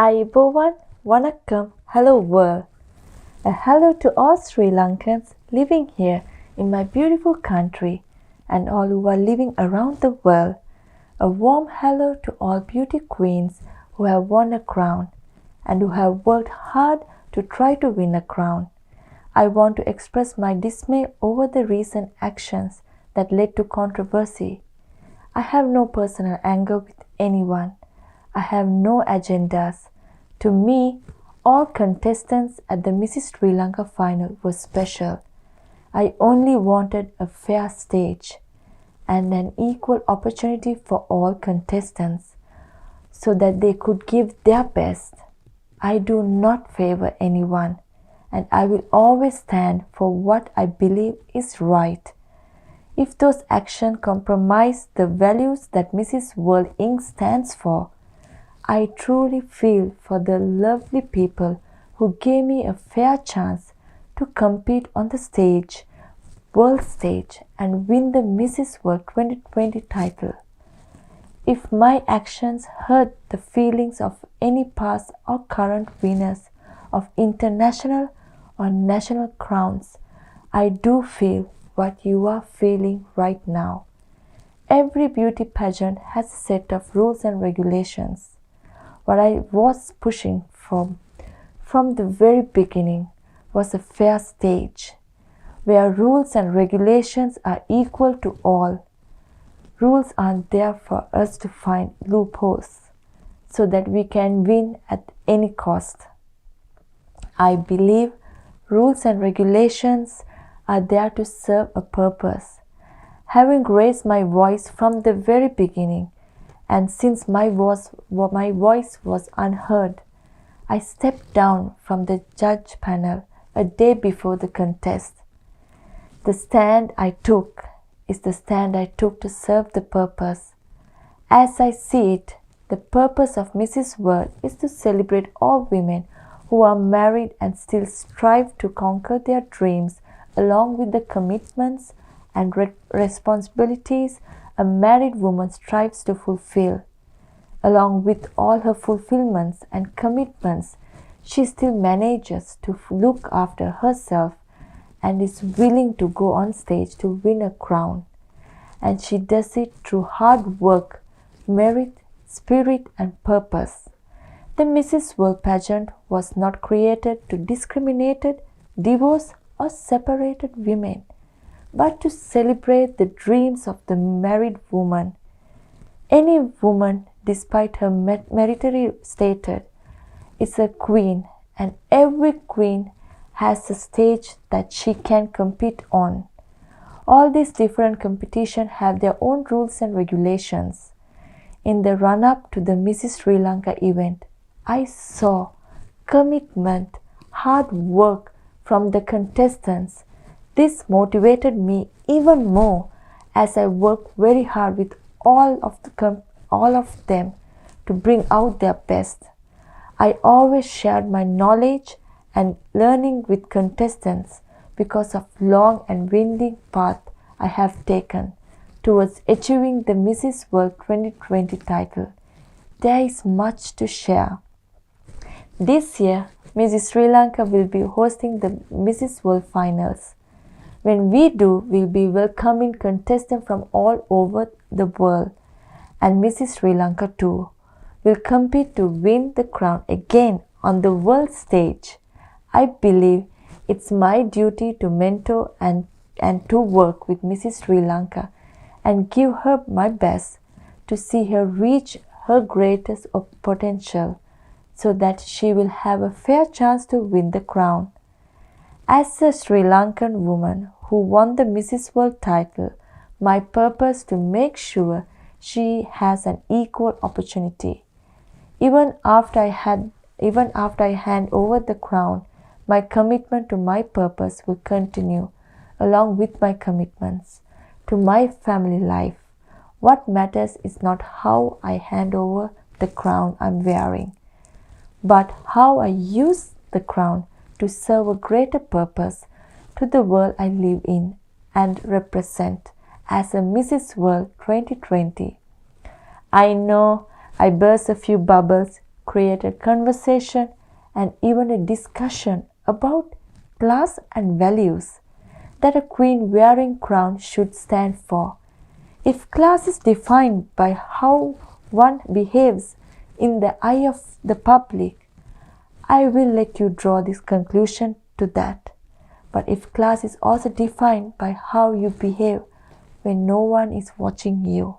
Ayubowan, Vanakkam, hello world. A hello to all Sri Lankans living here in my beautiful country and all who are living around the world. A warm hello to all beauty queens who have won a crown and who have worked hard to try to win a crown. I want to express my dismay over the recent actions that led to controversy. I have no personal anger with anyone. I have no agendas. To me, all contestants at the Mrs. Sri Lanka final were special. I only wanted a fair stage and an equal opportunity for all contestants so that they could give their best. I do not favor anyone and I will always stand for what I believe is right. If those actions compromise the values that Mrs. World Inc. stands for, I truly feel for the lovely people who gave me a fair chance to compete on the stage, world stage, and win the Mrs. World 2020 title. If my actions hurt the feelings of any past or current winners of international or national crowns, I do feel what you are feeling right now. Every beauty pageant has a set of rules and regulations. What I was pushing from the very beginning was a fair stage where rules and regulations are equal to all. Rules aren't there for us to find loopholes so that we can win at any cost. I believe rules and regulations are there to serve a purpose. Having raised my voice from the very beginning, and since my voice was unheard, I stepped down from the judge panel a day before the contest. The stand I took is the stand I took to serve the purpose. As I see it, the purpose of Mrs. World is to celebrate all women who are married and still strive to conquer their dreams along with the commitments and responsibilities a married woman strives to fulfill. Along with all her fulfillments and commitments, she still manages to look after herself and is willing to go on stage to win a crown. And she does it through hard work, merit, spirit, and purpose. The Mrs. World pageant was not created to discriminate, divorce, or separate women, but to celebrate the dreams of the married woman. Any woman, despite her military status, is a queen, and every queen has a stage that she can compete on. All these different competitions have their own rules and regulations. In the run-up to the Mrs. Sri Lanka event, I saw commitment, hard work from the contestants. This motivated me even more as I worked very hard with all of them to bring out their best. I always shared my knowledge and learning with contestants because of long and winding path I have taken towards achieving the Mrs. World 2020 title. There is much to share. This year, Mrs. Sri Lanka will be hosting the Mrs. World finals. When we do, we'll be welcoming contestants from all over the world, and Mrs. Sri Lanka too will compete to win the crown again on the world stage. I believe it's my duty to mentor and to work with Mrs. Sri Lanka and give her my best to see her reach her greatest potential so that she will have a fair chance to win the crown. As a Sri Lankan woman who won the Mrs. World title, my purpose to make sure she has an equal opportunity. Even after I hand over the crown, my commitment to my purpose will continue along with my commitments to my family life. What matters is not how I hand over the crown I'm wearing, but how I use the crown to serve a greater purpose to the world I live in and represent as a Mrs. World 2020. I know I burst a few bubbles, create a conversation and even a discussion about class and values that a queen wearing crown should stand for. If class is defined by how one behaves in the eye of the public, I will let you draw this conclusion to that. But if class is also defined by how you behave when no one is watching you,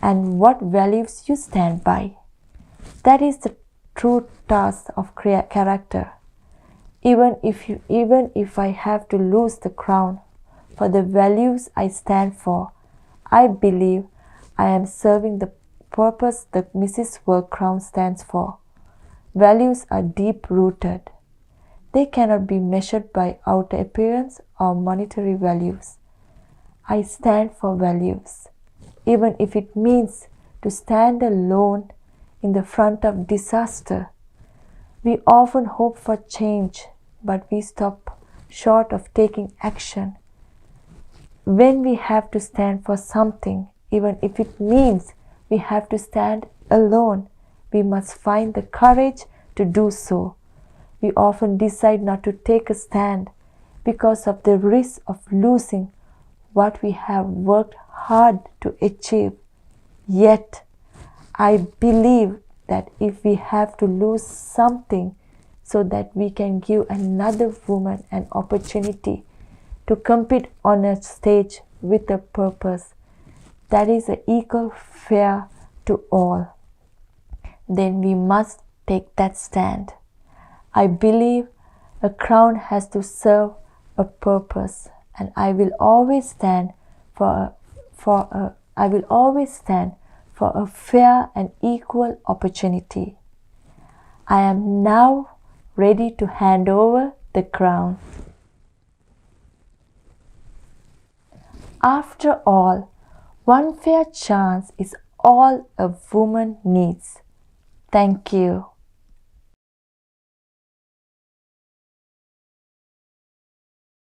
and what values you stand by, that is the true task of character. Even if I have to lose the crown for the values I stand for, I believe I am serving the purpose the Mrs. World crown stands for. Values are deep-rooted. They cannot be measured by outer appearance or monetary values. I stand for values, even if it means to stand alone in the front of disaster. We often hope for change, but we stop short of taking action. When we have to stand for something, even if it means we have to stand alone, we must find the courage to do so. We often decide not to take a stand because of the risk of losing what we have worked hard to achieve. Yet, I believe that if we have to lose something so that we can give another woman an opportunity to compete on a stage with a purpose that is equal fair to all, then we must take that stand. I believe a crown has to serve a purpose, and I will always stand for a fair and equal opportunity. I am now ready to hand over the crown. After all, one fair chance is all a woman needs. Thank you.